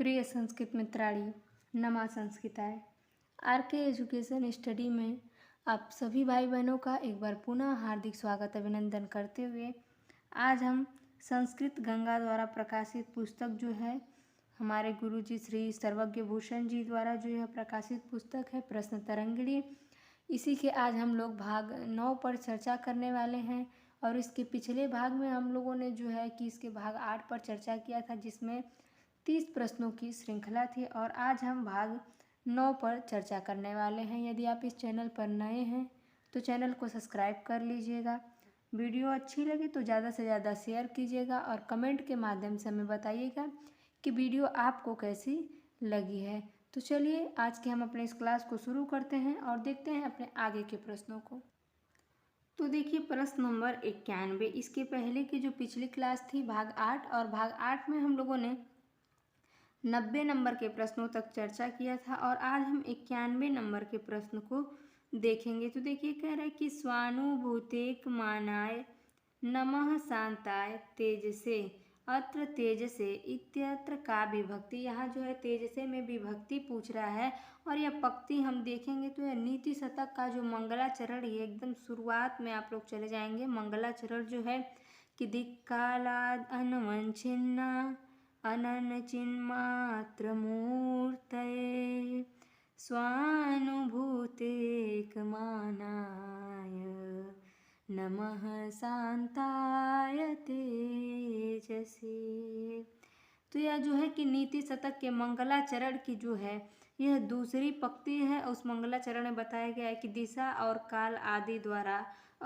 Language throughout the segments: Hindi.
प्रिय संस्कृत मित्राणी, नमा संस्कृताय। आर के एजुकेशन स्टडी में आप सभी भाई बहनों का एक बार पुनः हार्दिक स्वागत अभिनंदन करते हुए आज हम संस्कृत गंगा द्वारा प्रकाशित पुस्तक जो है हमारे गुरुजी श्री सर्वज्ञ भूषण जी द्वारा जो यह प्रकाशित पुस्तक है प्रश्न तरंगिणी, इसी के आज हम लोग भाग 9 पर चर्चा करने वाले हैं। और इसके पिछले भाग में हम लोगों ने जो है कि इसके भाग 8 पर चर्चा किया था, जिसमें 30 प्रश्नों की श्रृंखला थी। और आज हम भाग 9 पर चर्चा करने वाले हैं। यदि आप इस चैनल पर नए हैं तो चैनल को सब्सक्राइब कर लीजिएगा। वीडियो अच्छी लगे तो ज़्यादा से ज़्यादा शेयर कीजिएगा और कमेंट के माध्यम से हमें बताइएगा कि वीडियो आपको कैसी लगी है। तो चलिए आज के हम अपने इस क्लास को शुरू करते हैं और देखते हैं अपने आगे के प्रश्नों को। तो देखिए प्रश्न नंबर 91, इसके पहले की जो पिछली क्लास थी भाग 8, और भाग 8 में हम लोगों ने 90 नंबर के प्रश्नों तक चर्चा किया था और आज हम 91 नंबर के प्रश्न को देखेंगे। तो देखिए कह रहा है कि स्वानुभूतेक मानाय नमः शांताय तेजसे, अत्र तेजसे इत्यत्र का विभक्ति। यहाँ जो है तेजसे में विभक्ति पूछ रहा है और यह पंक्ति हम देखेंगे तो यह नीति शतक का जो मंगलाचरण ये एकदम शुरुआत में आप लोग चले जाएंगे। मंगलाचरण जो है कि दिक्कालाद अनवंचिन्ना अनन चिन्मात्र मूर्तये स्वानुभूतेक मानाय नमः शांताय तेजसे। तो यह जो है कि नीति शतक के मंगलाचरण की जो है यह दूसरी पंक्ति है। उस मंगलाचरण में बताया गया है कि दिशा और काल आदि द्वारा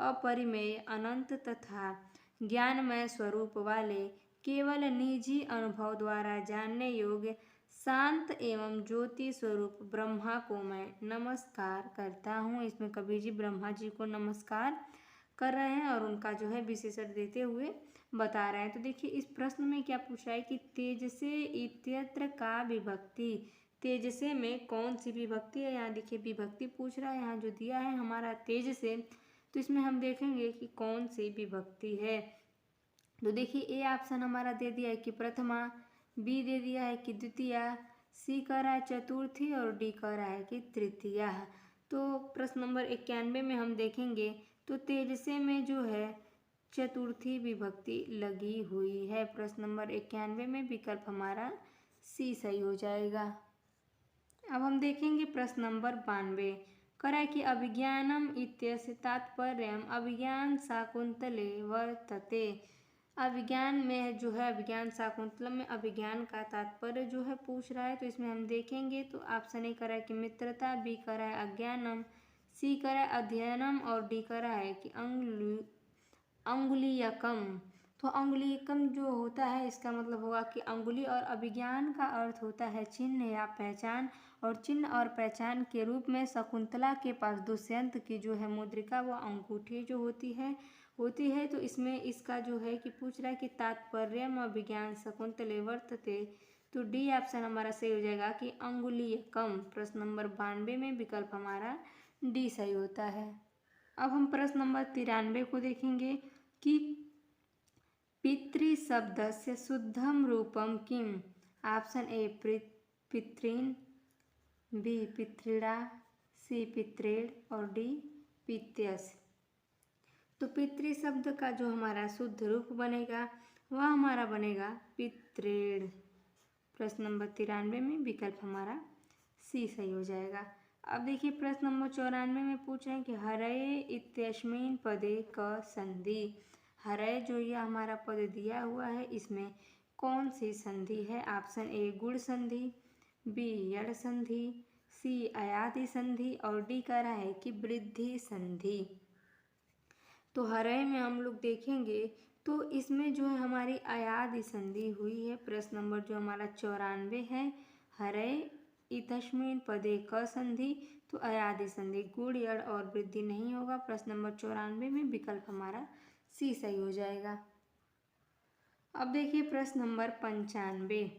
अपरिमेय अनंत तथा ज्ञानमय स्वरूप वाले केवल निजी अनुभव द्वारा जानने योग्य शांत एवं ज्योति स्वरूप ब्रह्मा को मैं नमस्कार करता हूँ। इसमें कबीर जी ब्रह्मा जी को नमस्कार कर रहे हैं और उनका जो है विशेषण देते हुए बता रहे हैं। तो देखिए इस प्रश्न में क्या पूछा है कि तेजसे इत्यत्र का विभक्ति, तेजसे में कौन सी विभक्ति है। यहाँ देखिए विभक्ति पूछ रहा है, यहाँ जो दिया है हमारा तेज से, तो इसमें हम देखेंगे कि कौन सी विभक्ति है। तो देखिए ए ऑप्शन हमारा दे दिया है कि प्रथमा, बी दे दिया है कि द्वितीया, सी कह रहा है चतुर्थी और डी कह रहा है कि तृतीया। तो प्रश्न नंबर 91 में हम देखेंगे तो तेजसे में जो है चतुर्थी विभक्ति लगी हुई है। प्रश्न नंबर 91 में विकल्प हमारा सी सही हो जाएगा। अब हम देखेंगे प्रश्न नंबर 92, करा कि अभिज्ञानम इत्यस्य तात्पर्यम अभिज्ञान शाकुंतले वर्तते। अभिज्ञान में जो है अभिज्ञान शाकुंतलम में अभिज्ञान का तात्पर्य जो है पूछ रहा है। तो इसमें हम देखेंगे तो ऑप्शन ए करा है कि मित्रता, बी करा है अज्ञानम, सी करा है अध्ययनम और डी करा है कि अंगुलीयकम। तो अंगुलीयकम जो होता है इसका मतलब होगा कि अंगुली, और अभिज्ञान का अर्थ होता है चिन्ह या पहचान, और चिन्ह और पहचान के रूप में शकुंतला के पास दुष्यंत की जो है मुद्रिका व अंगूठी जो होती है। तो इसमें इसका जो है कि पूछ रहा है कि तात्पर्यम अभिज्ञान शकुंतले वर्तते। तो डी ऑप्शन हमारा सही हो जाएगा कि अंगुलीयकम। प्रश्न नंबर 92 में विकल्प हमारा डी सही होता है। अब हम प्रश्न नंबर 93 को देखेंगे कि पितृशब्दस्य शुद्धम रूपम किम। ऑप्शन ए पितृन, बी पितृड़ा, सी पितृण और डी पित्यस्य। तो पितृ शब्द का जो हमारा शुद्ध रूप बनेगा वह हमारा बनेगा पितृण। प्रश्न नंबर 93 में विकल्प हमारा सी सही हो जाएगा। अब देखिए प्रश्न नंबर 94 में पूछ रहे हैं कि हरये इत्यस्मिन् पदे क संधि। हरय जो ये हमारा पद दिया हुआ है इसमें कौन सी संधि है। ऑप्शन ए गुण संधि, बी यड़ संधि, सी अयादि संधि और डी कह रहा है कि वृद्धि संधि। तो हरय में हम लोग देखेंगे तो इसमें जो है हमारी अयादि संधि हुई है। प्रश्न नंबर जो हमारा 94 है, हरय इतस्मिन् पदे क संधि, तो अयादि संधि, गुण यड़ और वृद्धि नहीं होगा। प्रश्न नंबर 94 में विकल्प हमारा सी सही हो जाएगा। अब देखिए प्रश्न नंबर 95,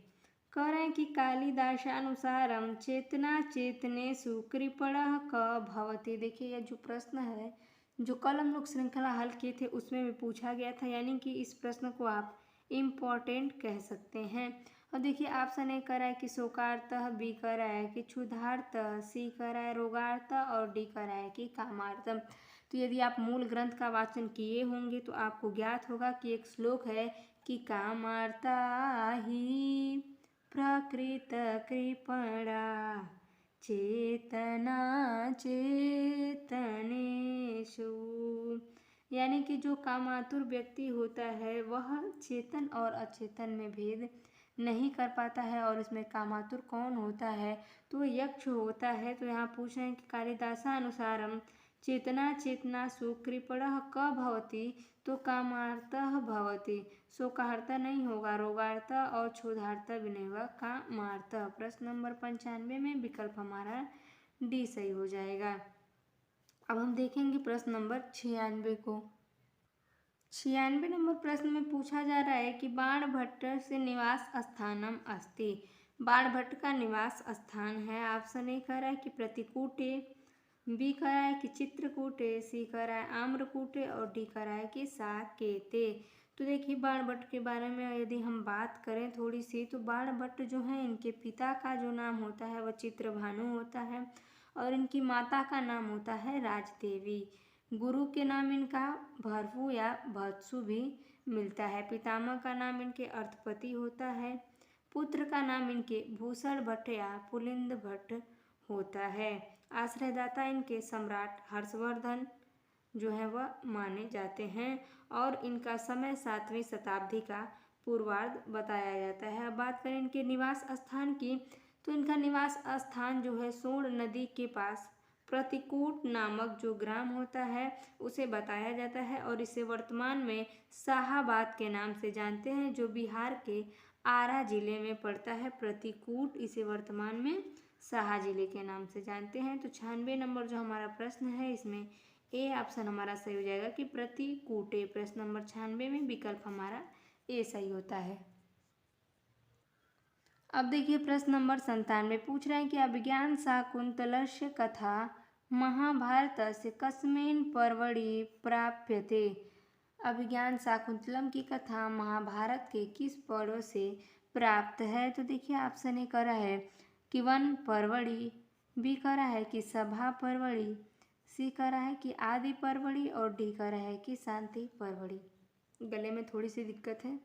कह रहे हैं कि कालिदासानुसारम चेतना चेतनेषु कृपणः क भवति। देखिए यह जो प्रश्न है जो कल हम लोग श्रृंखला हल किए थे उसमें भी पूछा गया था, यानी कि इस प्रश्न को आप इम्पोर्टेंट कह सकते हैं। और देखिए ऑप्शन ए कर रहा है कि शोकार्तः, बी कर रहा है कि क्षुधार्तः, सी कर रहा है रोगार्तः और डी कर रहा है कि कामार्तः। तो यदि आप मूल ग्रंथ का वाचन किए होंगे तो आपको ज्ञात होगा कि एक श्लोक है कि कामार्ता ही प्रकृत कृपणा चेतना चेतनेषु, यानी कि जो कामातुर व्यक्ति होता है वह चेतन और अचेतन में भेद नहीं कर पाता है। और इसमें कामातुर कौन होता है, तो यक्ष होता है। तो यहाँ पूछ रहे हैं कि कालिदासानुसारम चेतना चेतनासु कृपणः क भवति, तो कामार्तः भवति। शोकार्तः नहीं होगा, रोगार्तः और क्षुधार्तः भी नहीं होगा, कामार्तः। प्रश्न नंबर 95 में विकल्प हमारा डी सही हो जाएगा। अब हम देखेंगे प्रश्न नंबर 96 को। 96 नंबर प्रश्न में पूछा जा रहा है कि बाणभट्ट से निवास स्थानम अस्ति। बाणभट्ट का निवास स्थान है। ऑप्शन ए कह रहा है कि प्रतिकूटे, बी कह रहा है कि चित्रकूटे, सी कह रहा है आम्रकूटे और डी कह रहा है कि साकेते। तो देखिए बाणभट्ट के बारे में यदि हम बात करें थोड़ी सी, तो बाणभट्ट जो है इनके पिता का जो नाम होता है वह चित्रभानु होता है और इनकी माता का नाम होता है राजदेवी। गुरु के नाम इनका भर्भु या भत्सु भी मिलता है। पितामह का नाम इनके अर्थपति होता है। पुत्र का नाम इनके भूषण भट्ट या पुलिंद भट्ट होता है। आश्रयदाता इनके सम्राट हर्षवर्धन जो है वह माने जाते हैं और इनका समय 7वीं शताब्दी का पूर्वार्ध बताया जाता है। अब बात करें इनके निवास स्थान की, तो इनका निवास स्थान जो है सोन नदी के पास प्रतिकूट नामक जो ग्राम होता है उसे बताया जाता है और इसे वर्तमान में शाहाबाद के नाम से जानते हैं, जो बिहार के आरा जिले में पड़ता है। प्रतिकूट इसे वर्तमान में शाहा जिले के नाम से जानते हैं। तो 96 नंबर जो हमारा प्रश्न है इसमें ए ऑप्शन हमारा सही हो जाएगा कि प्रतिकूटे। प्रश्न नंबर 96 में विकल्प हमारा ए सही होता है। अब देखिए प्रश्न नंबर 97 पूछ रहे हैं कि अभिज्ञान शाकुंतलस्य कथा महाभारतस्य कस्मिन् पर्वणि प्राप्यते। अभिज्ञान शाकुंतलम की कथा महाभारत के किस पर्व से प्राप्त है। तो देखिए ऑप्शन ए करा है कि वन पर्वणि, बी करा है कि सभा पर्वणि, सी करा है कि आदि पर्वणि और डी करा है कि शांति पर्वणि। गले में थोड़ी सी दिक्कत है,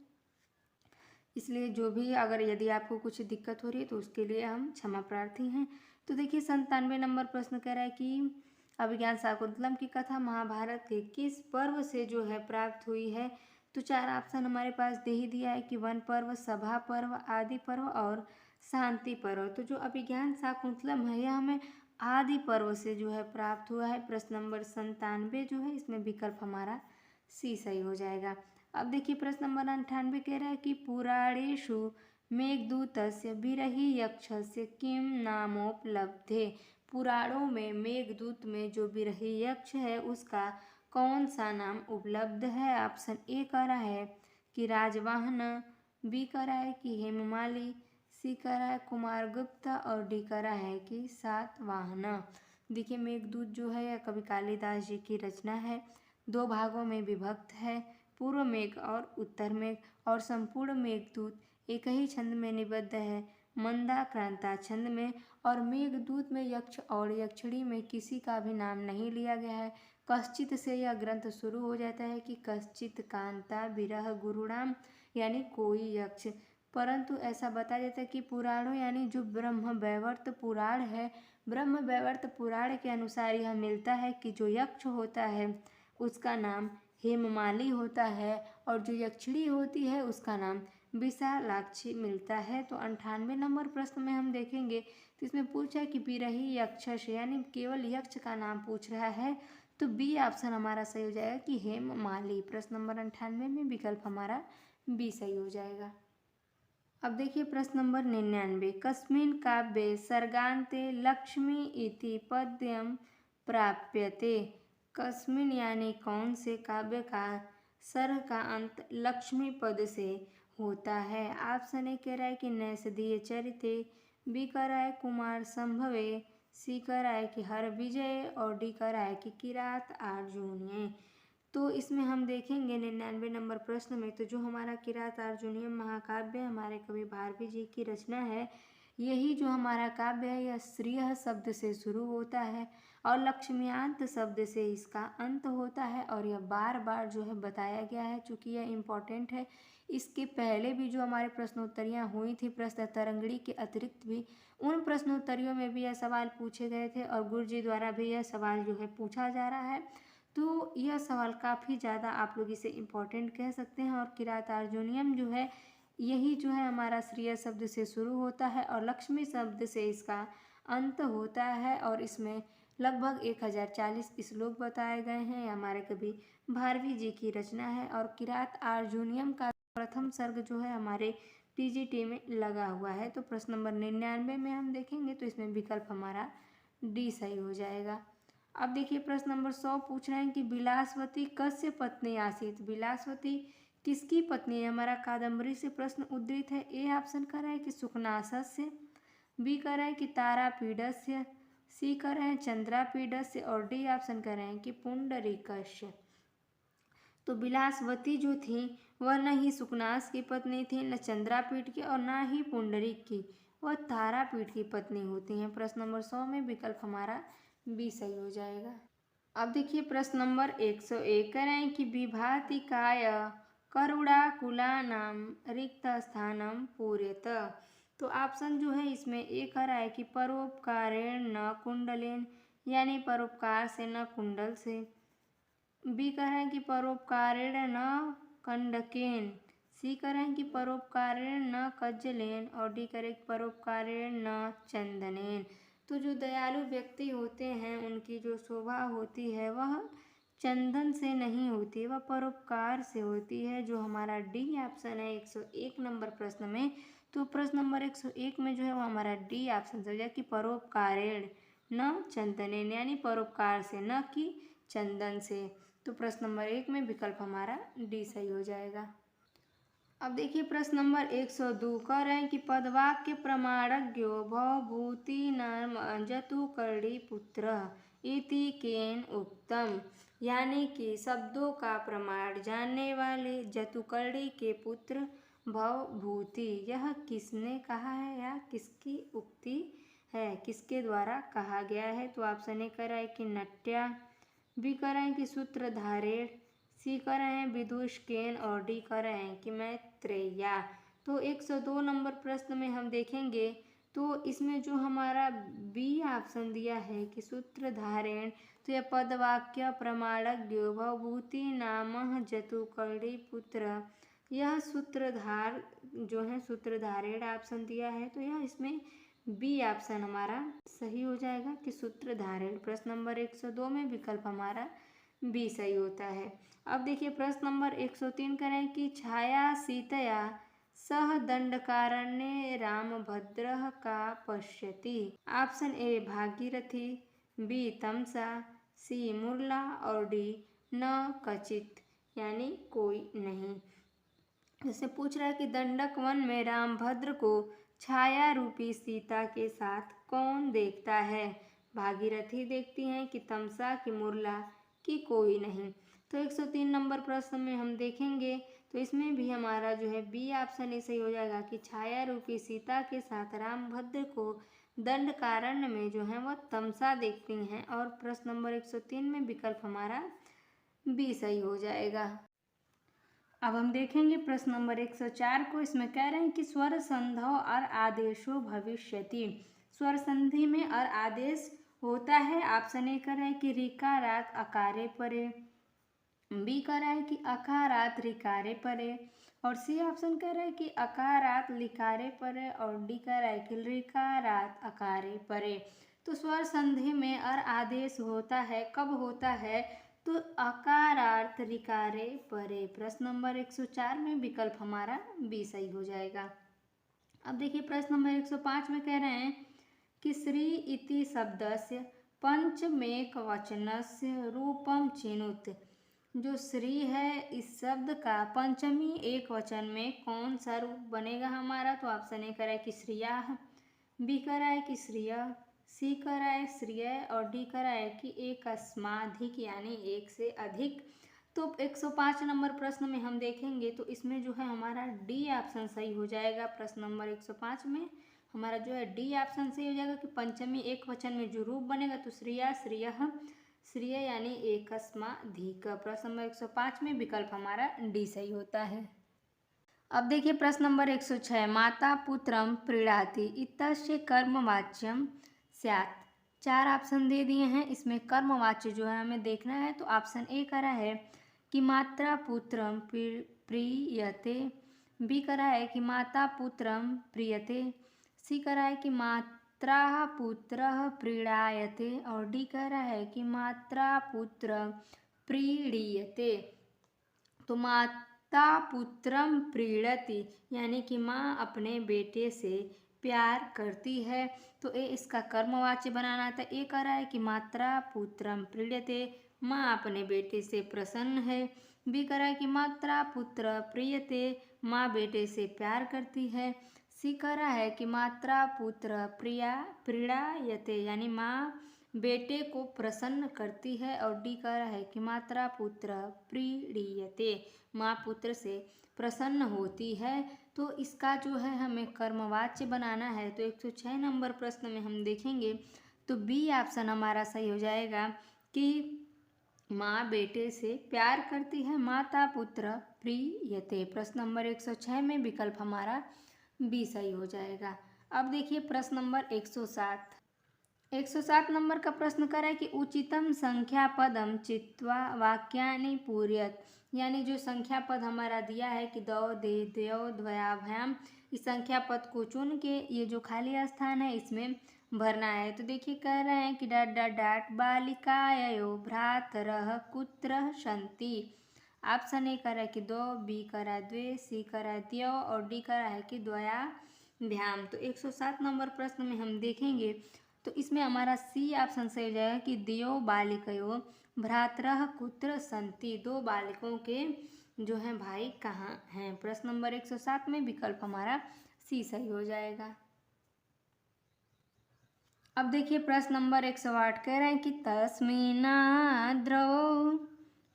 इसलिए जो भी अगर यदि आपको कुछ दिक्कत हो रही है तो उसके लिए हम क्षमा प्रार्थी हैं। तो देखिए 97 नंबर प्रश्न कह रहा है कि अभिज्ञान शाकुंतलम की कथा महाभारत के किस पर्व से जो है प्राप्त हुई है। तो 4 ऑप्शन हमारे पास दे ही दिया है कि वन पर्व, सभा पर्व, आदि पर्व और शांति पर्व। तो जो अभिज्ञान शाकुंतलम है यह हमें आदि पर्व से जो है प्राप्त हुआ है। प्रश्न नंबर 97 जो है इसमें विकल्प हमारा सी सही हो जाएगा। अब देखिए प्रश्न नंबर 98 कह रहा है कि पुराणेषु मेघदूतस्य बिरही यक्षस्य किम नामोपलब्धे। पुराणों में मेघदूत में जो बिरही यक्ष है उसका कौन सा नाम उपलब्ध है। ऑप्शन ए कह रहा है कि राजवाहन, बी कह रहा है कि हेममाली, सी कह रहा है कुमारगुप्त और डी कह रहा है कि सातवाहन। देखिए मेघदूत जो है यह कवि कालिदास जी की रचना है, 2 भागों में विभक्त है, पूर्व मेघ और उत्तर मेघ। और संपूर्ण मेघदूत एक ही छंद में निबद्ध है, मंदाक्रांता छंद में। और मेघदूत में यक्ष और यक्षिणी में किसी का भी नाम नहीं लिया गया है। कश्चित से यह ग्रंथ शुरू हो जाता है कि कश्चित कांता विरह गुरुणाम, यानी कोई यक्ष। परंतु ऐसा बताया जाता है कि पुराणों यानी जो ब्रह्म वैवर्त पुराण है, ब्रह्म वैवर्त पुराण के अनुसार यह मिलता है कि जो यक्ष होता है उसका नाम हेममाली होता है और जो यक्षिणी होती है उसका नाम विशालाक्षी मिलता है। तो 98 नंबर प्रश्न में हम देखेंगे तो इसमें पूछा कि बिरही यक्षस, यानी केवल यक्ष का नाम पूछ रहा है। तो बी ऑप्शन हमारा सही हो जाएगा कि हेममाली। प्रश्न नंबर 98 में विकल्प हमारा बी सही हो जाएगा। अब देखिए प्रश्न नंबर 99 कस्मिन् काव्ये सर्गान्ते लक्ष्मी इति पद्यम प्राप्यते। कस्मिन् यानी कौन से काव्य का सर्ग का अंत लक्ष्मी पद से होता है। ऑप्शन ए कह रहा है कि नैषधीय चरिते, बी कह रहा है कुमार संभवे, सी कह रहा है कि हर विजय और डी कह रहा है कि किरात अर्जुनीय। तो इसमें हम देखेंगे 99 नंबर प्रश्न में, तो जो हमारा किरात अर्जुनीयम महाकाव्य हमारे कवि भारवी जी की रचना है, यही जो हमारा काव्य है यह श्रीय शब्द से शुरू होता है और लक्ष्मीयांत शब्द से इसका अंत होता है। और यह बार बार जो है बताया गया है, चूँकि यह इम्पोर्टेंट है। इसके पहले भी जो हमारे प्रश्नोत्तरियाँ हुई थी प्रश्न तरंगड़ी के अतिरिक्त भी, उन प्रश्नोत्तरियों में भी यह सवाल पूछे गए थे और गुरु जी द्वारा भी यह सवाल जो है पूछा जा रहा है। तो यह सवाल काफ़ी ज़्यादा आप लोग इसे इम्पोर्टेंट कह सकते हैं। और किरात अर्जुनीयम जो है यही जो है हमारा श्रीय शब्द से शुरू होता है और लक्ष्मी शब्द से इसका अंत होता है। और इसमें लगभग 1040 श्लोक बताए गए हैं। यह हमारे कवि भारवी जी की रचना है और किरात अर्जुनीयम का प्रथम सर्ग जो है हमारे टीजीटी में लगा हुआ है। तो प्रश्न नंबर 99 में हम देखेंगे तो इसमें विकल्प हमारा डी सही हो जाएगा। अब देखिए प्रश्न नंबर 100 पूछ रहे हैं कि बिलासवती कस्य पत्नी आसीत। बिलासवती किसकी पत्नी है? हमारा कादम्बरी से प्रश्न उद्धृत है। ए ऑप्शन कर रहा है कि सुखनासस्य, बी कर रहे हैं कि तारापीडस्य, सी कर रहे हैं चंद्रापीडस्य और डी ऑप्शन कर रहे हैं कि पुंडरीकस्य। तो बिलासवती जो थी वह न ही सुकनास की पत्नी थी, न चंद्रापीठ की और न ही पुंडरीक की, वह तारापीठ की पत्नी होती हैं। प्रश्न नंबर 100 में विकल्प हमारा बी सही हो जाएगा। अब देखिए प्रश्न नंबर 101 करें कि विभाति काय करुणाकुलानां रिक्त स्थानम पूर्यत। तो ऑप्शन जो है इसमें ए कर रहा है कि परोपकारेण न कुंडलेन, यानी परोपकार से न कुंडल से। बी कह रहे हैं कि परोपकारेण न कंडकेन, सी कह रहे हैं कि परोपकारेण न कज्जलेन और डी करें परोपकारेण न चंदनेन। तो जो दयालु व्यक्ति होते हैं उनकी जो शोभा होती है वह चंदन से नहीं होती, वह परोपकार से होती है, जो हमारा डी ऑप्शन है 101 नंबर प्रश्न में। तो प्रश्न नंबर 101 में जो है वो हमारा डी ऑप्शन हो जाए कि परोपकारेण न चंदनेन, यानी परोपकार से न कि चंदन से। तो प्रश्न नंबर 1 में विकल्प हमारा डी सही हो जाएगा। अब देखिए प्रश्न नंबर 102 कह रहे हैं कि पदवाक्य प्रमाणज्ञो भवभूति नाम जतुकर्णी पुत्र इति केन उक्तम, यानी कि शब्दों का प्रमाण जानने वाले जतुकर्णी के पुत्र भवभूति, यह किसने कहा है या किसकी उक्ति है, किसके द्वारा कहा गया है। तो ऑप्शन ए कर रहा है कि नट्या, बी कर रहे हैं कि सूत्रधारेण, सी कर रहे हैं विदुषकेन और डी कर रहे हैं कि मैत्रेया। तो 102 नंबर प्रश्न में हम देखेंगे तो इसमें जो हमारा बी ऑप्शन दिया है कि सूत्रधारेण, तो यह पदवाक्य प्रमाणज्ञो भवभूति नामः जतुकर्णी पुत्र, यह सूत्रधार जो है सूत्रधारेण ऑप्शन दिया है। तो यह इसमें बी ऑप्शन हमारा सही हो जाएगा कि सूत्रधारेण। प्रश्न नंबर 102 में विकल्प हमारा बी सही होता है। अब देखिए प्रश्न नंबर 103 करें कि छाया सीतया सह दंडकारण्ये रामभद्रः का पश्यति। ऑप्शन ए भागीरथी, बी तमसा, सी मुरला और डी न कचित, यानी कोई नहीं। जैसे पूछ रहा है कि दंडक वन में रामभद्र को छाया रूपी सीता के साथ कौन देखता है? भागीरथी देखती हैं कि तमसा की मुरला की कोई नहीं। तो 103 नंबर प्रश्न में हम देखेंगे तो इसमें भी हमारा जो है बी ऑप्शन सही हो जाएगा कि छाया रूपी सीता के साथ रामभद्र को दंडकारण्य में जो है वह तमसा देखती हैं। और प्रश्न नंबर 103 में विकल्प हमारा बी सही हो जाएगा। अब हम देखेंगे प्रश्न नंबर 104 को। इसमें कह रहे हैं कि स्वर संधौ और आदेशो भविष्यति। स्वर संधि में और आदेश होता है। ऑप्शन ए कर रहे हैं कि ऋकारात अकारे परे, बी कर रहा है कि अकारात ऋकारे परे और सी ऑप्शन कर रहा है कि अकारात लिकारे परे और डी कर रहा है कि ऋकारात अकारे परे। तो स्वर संधि में और आदेश होता है, कब होता है? तो अकारार्थ ऋकारे परे। प्रश्न नंबर 104 में विकल्प हमारा बी सही हो जाएगा। अब देखिए प्रश्न नंबर 105 में कह रहे हैं कि श्री इति शब्दस्य पंचमेकवचनस्य रूपम चिनुत। जो श्री है इस शब्द का पंचमी एक वचन में कौन सा रूप बनेगा हमारा? तो ऑप्शन ए करा है कि श्रिया, बी करा है कि श्रिय, सी करा है श्रिय और डी करा है कि एक अस्माधिक, यानी एक से अधिक। तो 105 नंबर प्रश्न में हम देखेंगे तो इसमें जो है हमारा डी ऑप्शन सही हो जाएगा। प्रश्न नंबर 105 में हमारा जो है डी ऑप्शन सही हो जाएगा कि पंचमी एक वचन में जो रूप बनेगा तो श्रिया श्रियः श्रिय यानी एकस्माधिक। प्रश्न नंबर 105 में विकल्प हमारा डी सही होता है। अब देखिए प्रश्न नंबर 106, माता पुत्रम प्रीणाति इत्यस्य कर्मवाच्यम स्यात्। 4 ऑप्शन दे दिए हैं, इसमें कर्मवाच्य जो है हमें देखना है। तो ऑप्शन ए करा है कि माता पुत्रम प्रीयते, बी करा है कि माता पुत्रम प्रीयते, सी करा है कि मात्रा पुत्रः प्रीणायते और डी कह रहा है कि मात्रा पुत्र प्रीणीयते। तो माता पुत्रम प्रीणति यानी कि माँ अपने बेटे से प्यार करती है। तो ए इसका कर्मवाच्य बनाना था। ए कह रहा है कि मात्रा पुत्रम प्रीयते, माँ अपने बेटे से प्रसन्न है। बी कह रहा है कि मात्रा पुत्र प्रीयते, माँ बेटे से प्यार करती है। सी कह रहा है कि मात्रा पुत्र प्रीणायते यानी माँ बेटे को प्रसन्न करती है। और डी कह रहा है कि मात्रा पुत्र प्रीणीयते, माँ पुत्र से प्रसन्न होती है। तो इसका जो है हमें कर्मवाच्य बनाना है। तो 106 नंबर प्रश्न में हम देखेंगे तो बी ऑप्शन हमारा सही हो जाएगा कि माँ बेटे से प्यार करती है, माता पुत्र प्रीयते। प्रश्न नंबर 106 में विकल्प हमारा बी सही हो जाएगा। अब देखिए प्रश्न नंबर 107। 107 नंबर का प्रश्न कर रहा है कि उचितम संख्या पदम चित्वा वाक्यानि पूरयत, यानी जो संख्या पद हमारा दिया है कि दो दे द्यो द्वयाभ्याम, इस संख्या पद को चुन के ये जो खाली स्थान है इसमें भरना है। तो देखिए कह रहे हैं कि डॉट डॉट डॉट बालिकायो भ्रातरः कुत्रः सन्ति। ऑप्शन ए करा है कि दो, बी करा द्वे, सी करा द्यो और डी करा है कि द्वयाभ्याम। तो 107 नंबर प्रश्न में हम देखेंगे तो इसमें हमारा सी ऑप्शन सही हो जाएगा कि द्यो बालिकयो भ्रातरः कुत्र सन्ति, दो बालिकों के जो हैं भाई कहाँ हैं। प्रश्न नंबर 107 में विकल्प हमारा सी सही हो जाएगा। अब देखिए प्रश्न नंबर 108 कह रहे हैं कि तस्मिनाद्रौ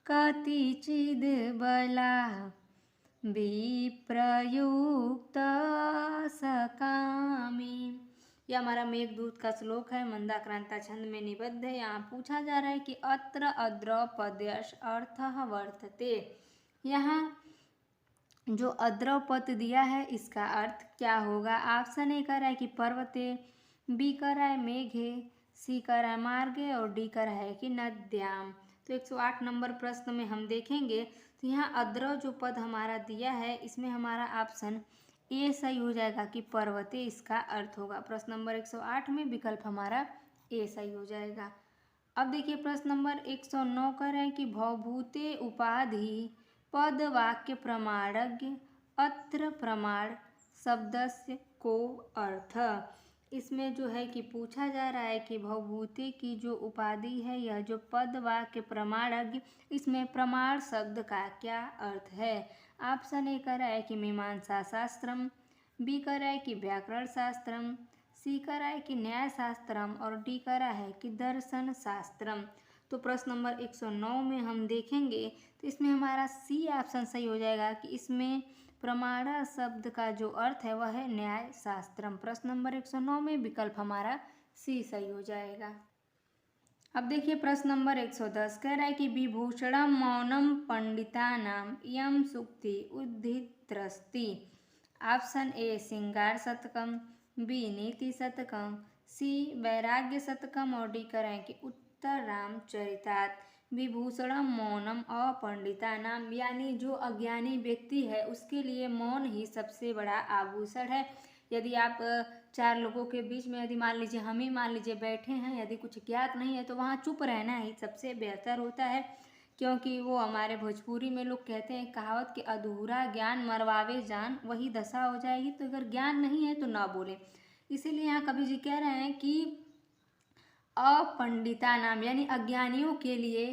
कतिचिद बला विप्रयुक्त सकामी। यह हमारा मेघदूत का श्लोक है, मंदाक्रांता छंद में निबद्ध है। यहाँ पूछा जा रहा है कि अत्र अद्रौ पदस्य अर्थः वर्तते। यहाँ जो अद्रौ पद दिया है इसका अर्थ क्या होगा। ऑप्शन ए कह रहा है कि पर्वते, बी कह रहा है मेघे, सी कह रहा है मार्गे और डी कह रहा है कि नद्याम। तो 108 नंबर प्रश्न में हम देखेंगे तो यहाँ अद्रौ जो पद हमारा दिया है इसमें हमारा ऑप्शन ए सही हो जाएगा कि पर्वते इसका अर्थ होगा। प्रश्न नंबर 108 में विकल्प हमारा ए सही हो जाएगा। अब देखिए प्रश्न नंबर 109 कह रहे हैं कि भवभूते उपाधि पद वाक्य प्रमाणज्ञ अत्र प्रमाण शब्दस्य को अर्थ। इसमें जो है कि पूछा जा रहा है कि भवभूते की जो उपाधि है यह जो पद वाक्य प्रमाणज्ञ, इसमें प्रमाण शब्द का क्या अर्थ है। ऑप्शन ए कह रहा है कि मीमांसा शास्त्रम, बी कह रहा है कि व्याकरण शास्त्रम, सी कह रहा है कि न्याय शास्त्रम और डी कह रहा है कि दर्शन शास्त्रम। तो प्रश्न नंबर 109 में हम देखेंगे तो इसमें हमारा सी ऑप्शन सही हो जाएगा कि इसमें प्रमाण शब्द का जो अर्थ है वह है न्याय शास्त्रम। प्रश्न नंबर 109 में विकल्प हमारा सी सही हो जाएगा। अब देखिए प्रश्न नंबर 110 कह रहा है कि विभूषणम मौनम पंडितानाम इयं सूक्ति उद्धृतस्ति। ऑप्शन ए श्रृंगार शतकम, बी नीति शतकम, सी वैराग्य शतकम और डी करें कि उत्तर रामचरितात। विभूषणम मौनम अपंडितानाम, यानी जो अज्ञानी व्यक्ति है उसके लिए मौन ही सबसे बड़ा आभूषण है। यदि आप 4 लोगों के बीच में यदि मान लीजिए हम ही मान लीजिए बैठे हैं, यदि कुछ ज्ञात नहीं है तो वहाँ चुप रहना ही सबसे बेहतर होता है। क्योंकि वो हमारे भोजपुरी में लोग कहते हैं कहावत कि अधूरा ज्ञान मरवावे जान, वही दशा हो जाएगी। तो अगर ज्ञान नहीं है तो ना बोले। इसीलिए यहाँ कवि जी कह रहे हैं कि अपंडिता नाम यानी अज्ञानियों के लिए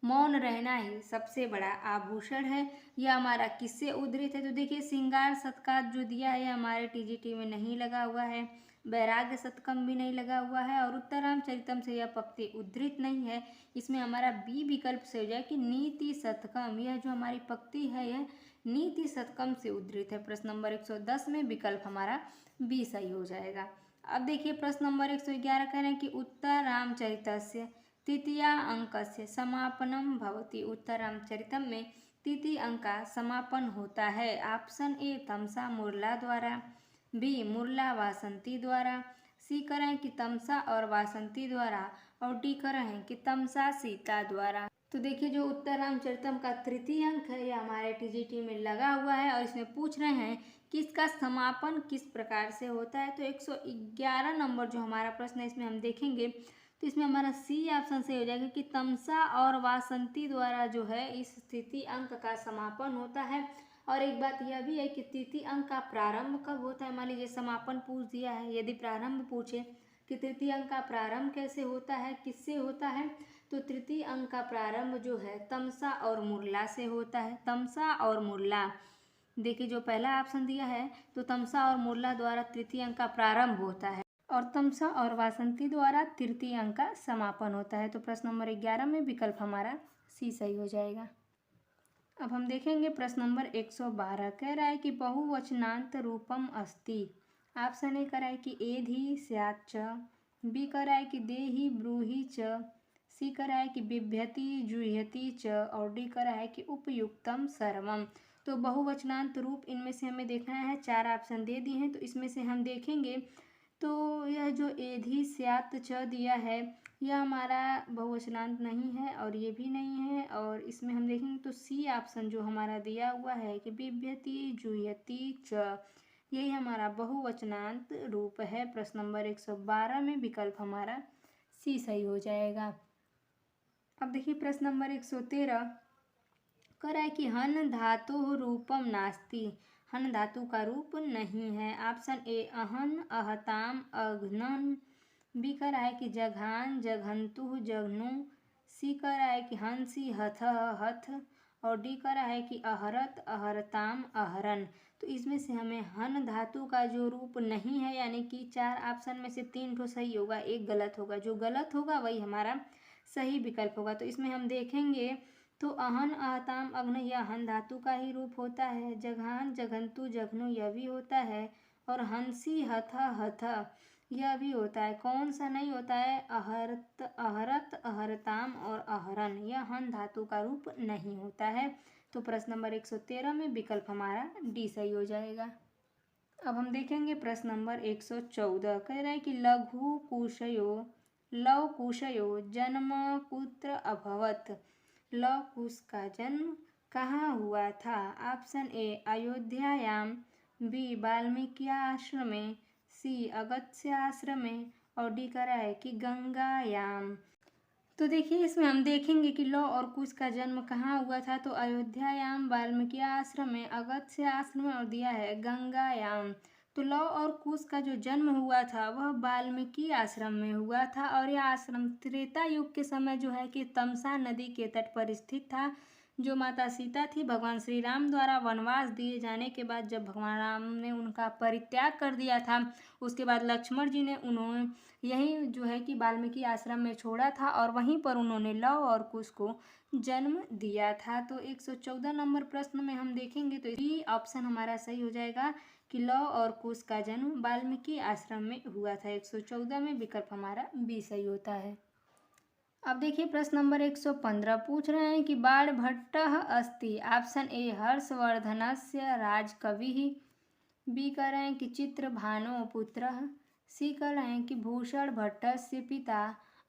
मौन रहना ही सबसे बड़ा आभूषण है। यह हमारा किससे उद्धृत है? तो देखिए श्रृंगार शतकात जो दिया है यह हमारे टीजीटी में नहीं लगा हुआ है। वैराग्य शतकम भी नहीं लगा हुआ है और उत्तरामचरितम से यह पंक्ति उद्धृत नहीं है। इसमें हमारा बी विकल्प से हो जाए कि नीति शतकम, यह जो हमारी पंक्ति है यह नीति शतकम से उद्धृत है। प्रश्न नंबर 110 में विकल्प हमारा बी सही हो जाएगा। अब देखिए प्रश्न नंबर 111 कह रहे हैं कि उत्तरामचरितस्य तृतीया अंकस्य समापनम भवति। उत्तरामचरितम में तृतीय अंक का समापन होता है। ऑप्शन ए तमसा मुरला द्वारा, बी मुरला वासंती द्वारा, सी करें कि तमसा और वासंती द्वारा और डी करें कि तमसा सीता द्वारा। तो देखिए जो उत्तरामचरितम का तृतीय अंक है यह हमारे टीजीटी में लगा हुआ है और इसमें पूछ रहे हैं कि इसका समापन किस प्रकार से होता है। तो 111 नंबर जो हमारा प्रश्न है इसमें हम देखेंगे तो इसमें हमारा सी ऑप्शन से हो जाएगा कि तमसा और वासंती द्वारा जो है इस तृतीय अंक का समापन होता है। और एक बात यह भी है कि तृतीय अंक का प्रारंभ कब होता है। मान लीजिए समापन पूछ दिया है, यदि प्रारंभ पूछे कि तृतीय अंक का प्रारंभ कैसे होता है, किससे होता है, तो तृतीय अंक का प्रारंभ जो है तमसा और मुरला से होता है। तमसा और मुरला, देखिए जो पहला ऑप्शन दिया है तो तमसा और मुरला द्वारा तृतीय अंक का प्रारंभ होता है और तमसा और वासंती द्वारा तृतीय अंक का समापन होता है। तो प्रश्न नंबर 11 में विकल्प हमारा सी सही हो जाएगा। अब हम देखेंगे प्रश्न नंबर 112 कह रहा है कि बहुवचनांत रूपम अस्ति। ऑप्शन ए कह रहा है कि एधि स्यात् च, बी कह रहा है कि देहि ब्रूहि च, सी कह रहा है कि बिभ्यति जुह्यति च और डी कह रहा है कि उपयुक्तम सर्वम। तो बहुवचनांत रूप इनमें से हमें देखना है, 4 ऑप्शन दे दिए हैं तो इसमें से हम देखेंगे तो यह जो एधि स्यात् च दिया है यह हमारा बहुवचनांत नहीं है और ये भी नहीं है। और इसमें हम देखेंगे तो सी ऑप्शन जो हमारा दिया हुआ है कि बिभ्यति जुह्यति च, यही हमारा बहुवचनांत रूप है। प्रश्न नंबर 112 में विकल्प हमारा सी सही हो जाएगा। अब देखिए प्रश्न नंबर 113 कह रहा है कि हन धातु रूपम नास्ति। हन धातु का रूप नहीं है। ऑप्शन ए अहन अहताम अघ्नन, बी कह रहा है कि जघान जघंतु जघनु, सी कह रहा है कि हंसी हथ हथ और डी कह रहा है कि अहरत अहरताम अहरन। तो इसमें से हमें हन धातु का जो रूप नहीं है यानी कि 4 ऑप्शन में से 3 तो सही होगा, एक गलत होगा, जो गलत होगा वही हमारा सही विकल्प होगा। तो इसमें हम देखेंगे तो अहन अहताम अग्न यह हन धातु का ही रूप होता है। जघान जघंतु जघनु यह भी होता है और हंसी हथ हथ यह भी होता है। कौन सा नहीं होता है? अहरत अहरत अहरताम और अहरन, यह हन धातु का रूप नहीं होता है। तो प्रश्न नंबर 113 में विकल्प हमारा डी सही हो जाएगा। अब हम देखेंगे प्रश्न नंबर 114 कह रहा है कि लघु कुशयो लव कुशयो जन्म कुत्र अभवत। लव कुश का जन्म कहाँ हुआ था? ऑप्शन ए अयोध्यायाम, बी वाल्मीकि आश्रम में, सी अगस्त्य आश्रम में और डी कह रहा है कि गंगायाम। तो देखिए इसमें हम देखेंगे कि लौ और कुश का जन्म कहाँ हुआ था। तो अयोध्यायाम, वाल्मीकि आश्रम में, अगस्त्य आश्रम में और दिया है गंगायाम। तो लौ और कुश का जो जन्म हुआ था वह वाल्मीकि आश्रम में हुआ था और यह आश्रम त्रेता युग के समय जो है कि तमसा नदी के तट पर स्थित था। जो माता सीता थी भगवान श्री राम द्वारा वनवास दिए जाने के बाद जब भगवान राम ने उनका परित्याग कर दिया था उसके बाद लक्ष्मण जी ने उन्होंने यही जो है कि वाल्मीकि आश्रम में छोड़ा था और वहीं पर उन्होंने लव और कुश को जन्म दिया था। तो 114 नंबर प्रश्न में हम देखेंगे तो बी ऑप्शन हमारा सही हो जाएगा कि लव और कुश का जन्म वाल्मीकि आश्रम में हुआ था। 114 में विकल्प हमारा बी सही होता है। अब देखिए प्रश्न नंबर 115 पूछ रहे हैं कि बाणभट्टः अस्ति। ऑप्शन ए हर्षवर्धनस्य राजकविः, बी कह रहे हैं कि चित्रभानो पुत्रः, सी कह रहे हैं कि भूषण भट्टस्य पिता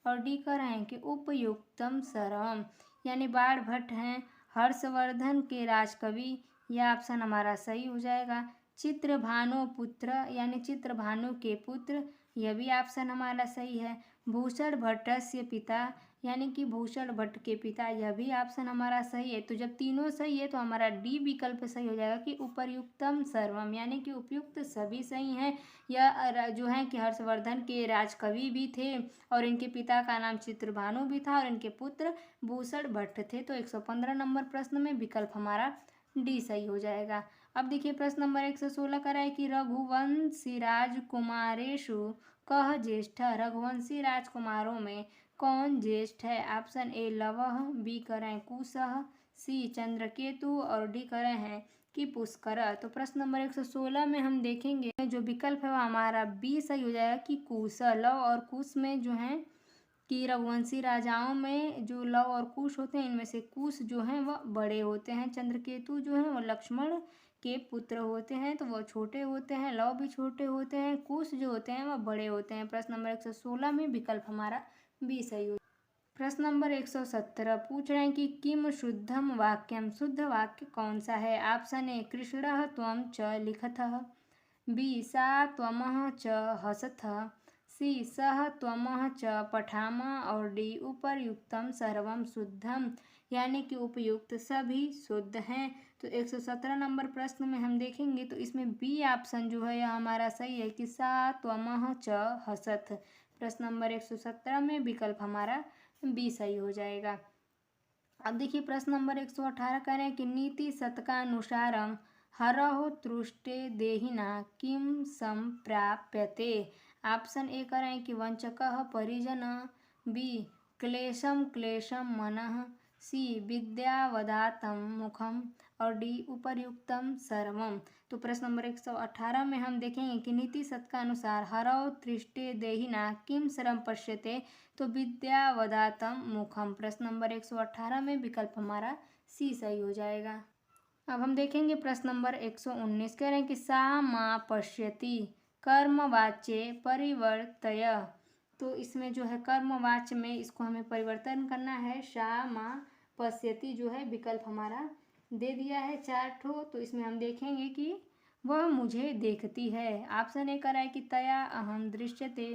और डी कह रहे हैं कि उपयुक्तम सर्वम। यानी बाणभट्ट हैं हर्षवर्धन के राजकवि, यह ऑप्शन हमारा सही हो जाएगा। चित्रभानु पुत्र यानी चित्रभानु के पुत्र, यह भी ऑप्शन हमारा सही है। भूषण भट्टस्य पिता यानी कि भूषण भट्ट के पिता, यह भी ऑप्शन हमारा सही है। तो जब तीनों सही है तो हमारा डी विकल्प सही हो जाएगा कि उपर्युक्तम सर्वम, यानी कि उपयुक्त सभी सही हैं। यह जो है कि हर्षवर्धन के राजकवि भी थे और इनके पिता का नाम चित्रभानु भी था और इनके पुत्र भूषण भट्ट थे। तो 115 नंबर प्रश्न में विकल्प हमारा डी सही हो जाएगा। अब देखिए प्रश्न नंबर 116 का है कि रघुवंशी राजकुमारेषु कह ज्येष्ठ, रघुवंशी राजकुमारों में कौन ज्येष्ठ है? ऑप्शन ए लवह, बी करें कुशः, सी चंद्रकेतु और डी करें हैं कि पुष्कर। तो प्रश्न नंबर 116 में हम देखेंगे जो विकल्प है वो हमारा बी सही हो जाएगा कि कुश। लव और कुश में जो है कि रघुवंशी राजाओं में जो लव और कुश होते हैं इनमें से कुश जो हैं वह बड़े होते हैं, चंद्रकेतु जो हैं वो लक्ष्मण के पुत्र होते हैं तो वह छोटे होते हैं, लव भी छोटे होते हैं, कुश जो होते हैं वह बड़े होते हैं। प्रश्न नंबर 116 में विकल्प हमारा बी सही हो। प्रश्न नंबर 117 पूछ रहे हैं कि किम शुद्धम वाक्यम, शुद्ध वाक्य कौन सा है? ऑप्शन ए कृष्णः त्वं च लिखतः, बी सा त्वमः च हसतः, सी सह त्वमः च पठामः और डी उपर्युक्तम सर्वम शुद्धम, यानी कि उपयुक्त सभी शुद्ध हैं। तो 117 नंबर प्रश्न में हम देखेंगे तो इसमें बी ऑप्शन जो है यह हमारा सही है कि सा त्वमः च हसत। प्रश्न नंबर 117 में विकल्प हमारा बी सही हो जाएगा। अब देखिए प्रश्न नंबर 118 कह रहे हैं कि नीति शतकानुसारम हरहो तुष्टे देहिना किम संप्राप्यते। ऑप्शन ए कह रहे हैं कि वंचकः परिजन, बी क्लेशम क्लेशम मनः, सी विद्यावदातम मुखम और डी उपर्युक्तम सर्वम। तो प्रश्न नंबर 118 में हम देखेंगे कि नीति शतक का अनुसार हरौ तृष्टे देहिना किम श्रम पश्यते, तो विद्यावदातम मुखम। प्रश्न नंबर 118 में विकल्प हमारा सी सही हो जाएगा। अब हम देखेंगे प्रश्न नंबर 119 कह रहे हैं कि सा मा पश्यति कर्मवाच्ये परिवर्तय। तो इसमें जो है कर्मवाच्य में इसको हमें परिवर्तन करना है। सा मा पश्यति जो है विकल्प हमारा दे दिया है 4 ठो, तो इसमें हम देखेंगे कि वह मुझे देखती है। ऑप्शन ए करा है कि तया अहम दृश्यते,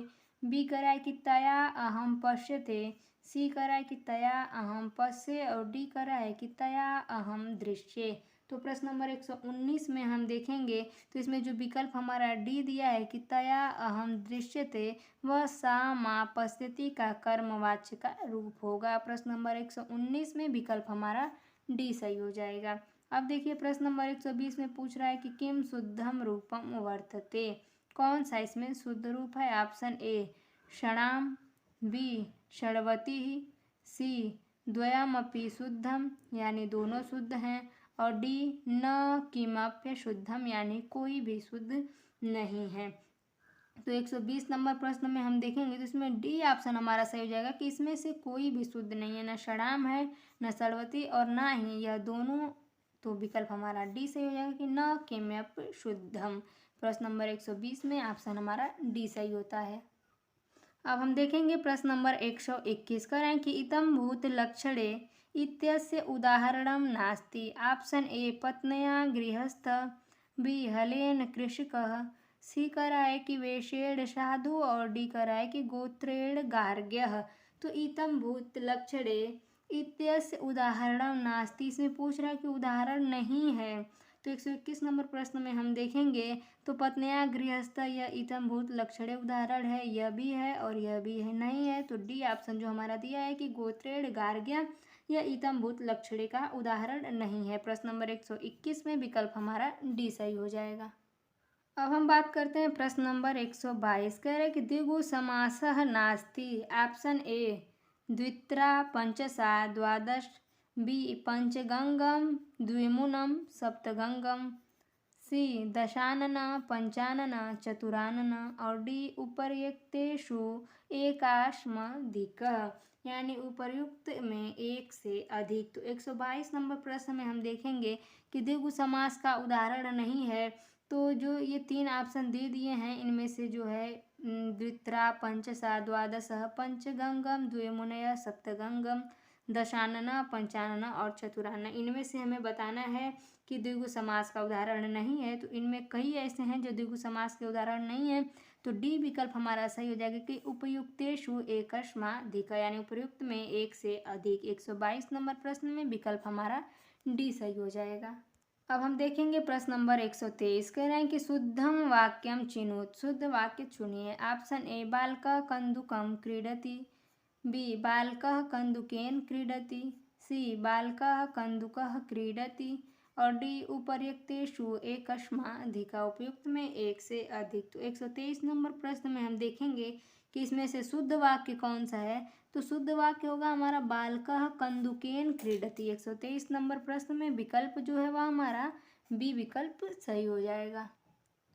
बी करा है कि तया अहम पश्यते, सी करा है कि तया अहम पश्ये और डी करा है कि तया अहम दृश्ये। तो प्रश्न नंबर 119 में हम देखेंगे तो इसमें जो विकल्प हमारा डी दिया है कि तया अहम दृश्यते वह सा मा पश्यति का कर्मवाच्य का रूप होगा। प्रश्न नंबर 119 में विकल्प हमारा डी सही हो जाएगा। अब देखिए प्रश्न नंबर 120 में पूछ रहा है कि किम शुद्धम रूपम वर्तते, कौन सा इसमें शुद्ध रूप है? ऑप्शन ए क्षणाम, बी षड़वती, सी द्वयमपि शुद्धम यानी दोनों शुद्ध हैं और डी न किमप्य शुद्धम यानी कोई भी शुद्ध नहीं है। तो 120 नंबर प्रश्न में हम देखेंगे तो इसमें डी ऑप्शन हमारा सही हो जाएगा कि इसमें से कोई भी शुद्ध नहीं है, न षडाम है न षड़वती और ना ही यह दोनों। तो विकल्प हमारा डी सही हो जाएगा कि न किमप्य शुद्धम। प्रश्न नंबर 120 में ऑप्शन हमारा डी सही होता है। अब हम देखेंगे प्रश्न नंबर 121 करें कि इतम भूत लक्षणे इत्यस्य उदाहरणं नास्ति। ऑप्शन ए पत्न्या गृहस्थ, बी हलेन कृषकः, सी करा है कि वेशेण साधु और डी करा है कि गोत्रेण गार्ग्यः। तो इतम भूत लक्षणे इत्यस्य उदाहरणं नास्ति, इसमें पूछ रहा है कि उदाहरण नहीं है। तो 121 नंबर प्रश्न में हम देखेंगे तो पत्न्या गृहस्थ यह इतम भूत लक्षणे उदाहरण है, यह भी है और यह भी है नहीं है। तो डी ऑप्शन जो हमारा दिया है कि गोत्रेण गार्ग्य यह इतम भूत लक्षणे का उदाहरण नहीं है। प्रश्न नंबर 121 में विकल्प हमारा डी सही हो जाएगा। अब हम बात करते हैं प्रश्न नंबर 122 कह रहे कि द्विगु समासः नास्ति। ऑप्शन ए द्वित्रा पंचसा द्वादश, बी पंचगंगम द्विमुनम सप्तगंगम, सी दशानन पंचानन चतुरानन और डी उपर्युक्तेषु एकाश्मधिकः यानी उपर्युक्त में एक से अधिक। तो 122 नंबर प्रश्न में हम देखेंगे कि द्विगु समास का उदाहरण नहीं है। तो जो ये 3 ऑप्शन दे दिए हैं इनमें से जो है द्वित्रा पंचसा द्वादश पंचगंगम द्विमुनय सप्तगंगम दशानन, पंचानन और चतुरानन। इनमें से हमें बताना है कि द्विगु समास का उदाहरण नहीं है, तो इनमें कई ऐसे हैं जो द्विगु समास के उदाहरण नहीं है, तो डी विकल्प हमारा सही हो जाएगा कि उपयुक्तेषु एकस्माधिक, यानी उपयुक्त में एक से अधिक। 122 नंबर प्रश्न में विकल्प हमारा डी सही हो जाएगा। अब हम देखेंगे प्रश्न नंबर 123। कह रहे हैं कि शुद्धम वाक्यम चिनुत, शुद्ध वाक्य चुनिए। ऑप्शन ए बालकः कन्दुकं क्रीडति, बी बालकः कन्दुकेन क्रीडति, सी बालकः कन्दुकः क्रीडति और डी उपर्युक्तेषु एकस्माधिक, उपयुक्त में एक से अधिक। तो 123 नंबर प्रश्न में हम देखेंगे कि इसमें से शुद्ध वाक्य कौन सा है, तो शुद्ध वाक्य होगा हमारा बालकः कन्दुकेन क्रीडति। 123 नंबर प्रश्न में विकल्प जो है वह हमारा बी विकल्प सही हो जाएगा।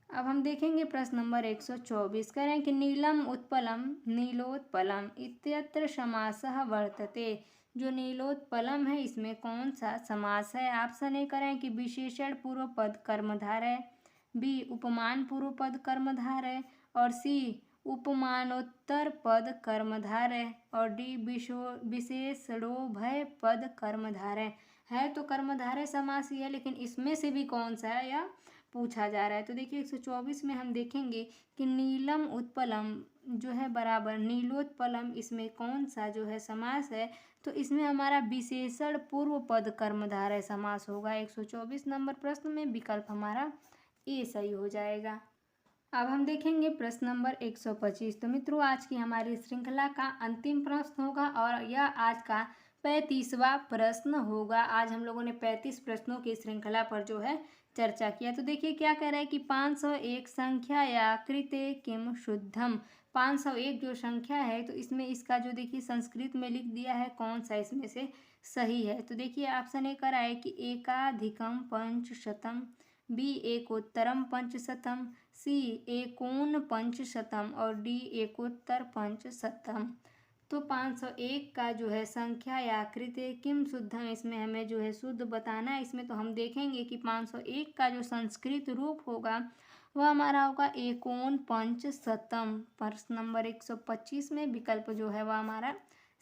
अब हम देखेंगे प्रश्न नंबर 124। कह रहे हैं कि नीलम उत्पलम नीलोत्पलम इत्यत्र समासः वर्तते। जो नीलोत्पलम है इसमें कौन सा समास है? ऑप्शन ए करें कि विशेषण पूर्व पद कर्मधारय है, बी उपमान पूर्व पद कर्मधारय है और सी उपमानोत्तर पद कर्मधारय है और डी विशेषणोभय पद कर्मधारय है। तो कर्मधारय समास ही है, लेकिन इसमें से भी कौन सा है या पूछा जा रहा है। तो देखिए 124 में हम देखेंगे कि नीलम उत्पलम जो है बराबर नीलोत्पलम, इसमें कौन सा जो है समास है, तो इसमें हमारा विशेषण पूर्व पद कर्मधारय समास होगा। 124 नंबर प्रश्न में विकल्प हमारा ए सही हो जाएगा। अब हम देखेंगे प्रश्न नंबर 125। तो मित्रों आज की हमारी श्रृंखला का अंतिम प्रश्न होगा और यह आज का 35वां प्रश्न होगा। आज हम लोगों ने 35 प्रश्नों की श्रृंखला पर जो है चर्चा किया। तो देखिए क्या कह रहा है कि 501 संख्या या कृते किम शुद्धम। 501 जो संख्या है तो इसमें इसका जो देखिए संस्कृत में लिख दिया है कौन सा इसमें से सही है। तो देखिए ऑप्शन ए करा है कि एकाधिकम पंचशतम, बी एकोत्तरम पंचशतम, सी एकोन पंचशतम और डी एकोत्तर पंचशतम। तो 501 का जो है संख्या या कृते किम शुद्धम, इसमें हमें जो है शुद्ध बताना है। इसमें तो हम देखेंगे कि 501 का जो संस्कृत रूप होगा वह हमारा होगा एकोन पंचशतम। प्रश्न नंबर 125 में विकल्प जो है वह हमारा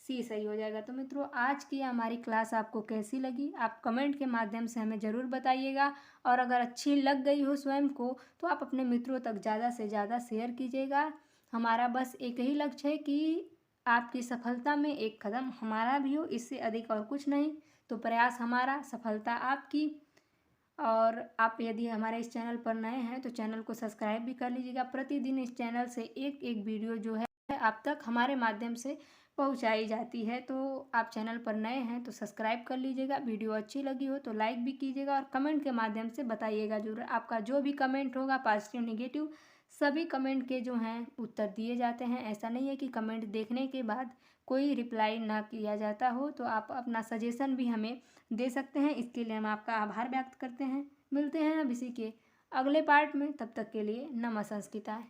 सी सही हो जाएगा। तो मित्रों आज की हमारी क्लास आपको कैसी लगी आप कमेंट के माध्यम से हमें ज़रूर बताइएगा और अगर अच्छी लग गई हो स्वयं को तो आप अपने मित्रों तक ज़्यादा से ज़्यादा शेयर कीजिएगा। हमारा बस एक ही लक्ष्य है कि आपकी सफलता में एक कदम हमारा भी हो, इससे अधिक और कुछ नहीं। तो प्रयास हमारा, सफलता आपकी। और आप यदि हमारे इस चैनल पर नए हैं तो चैनल को सब्सक्राइब भी कर लीजिएगा। प्रतिदिन इस चैनल से एक एक वीडियो जो है आप तक हमारे माध्यम से पहुंचाई जाती है। तो आप चैनल पर नए हैं तो सब्सक्राइब कर लीजिएगा। वीडियो अच्छी लगी हो तो लाइक भी कीजिएगा और कमेंट के माध्यम से बताइएगा जरूर। आपका जो भी कमेंट होगा पॉजिटिव नेगेटिव सभी कमेंट के जो हैं उत्तर दिए जाते हैं। ऐसा नहीं है कि कमेंट देखने के बाद कोई रिप्लाई ना किया जाता हो। तो आप अपना सजेशन भी हमें दे सकते हैं, इसके लिए हम आपका आभार व्यक्त करते हैं। मिलते हैं अब इसी के अगले पार्ट में, तब तक के लिए नमः संस्कृताय।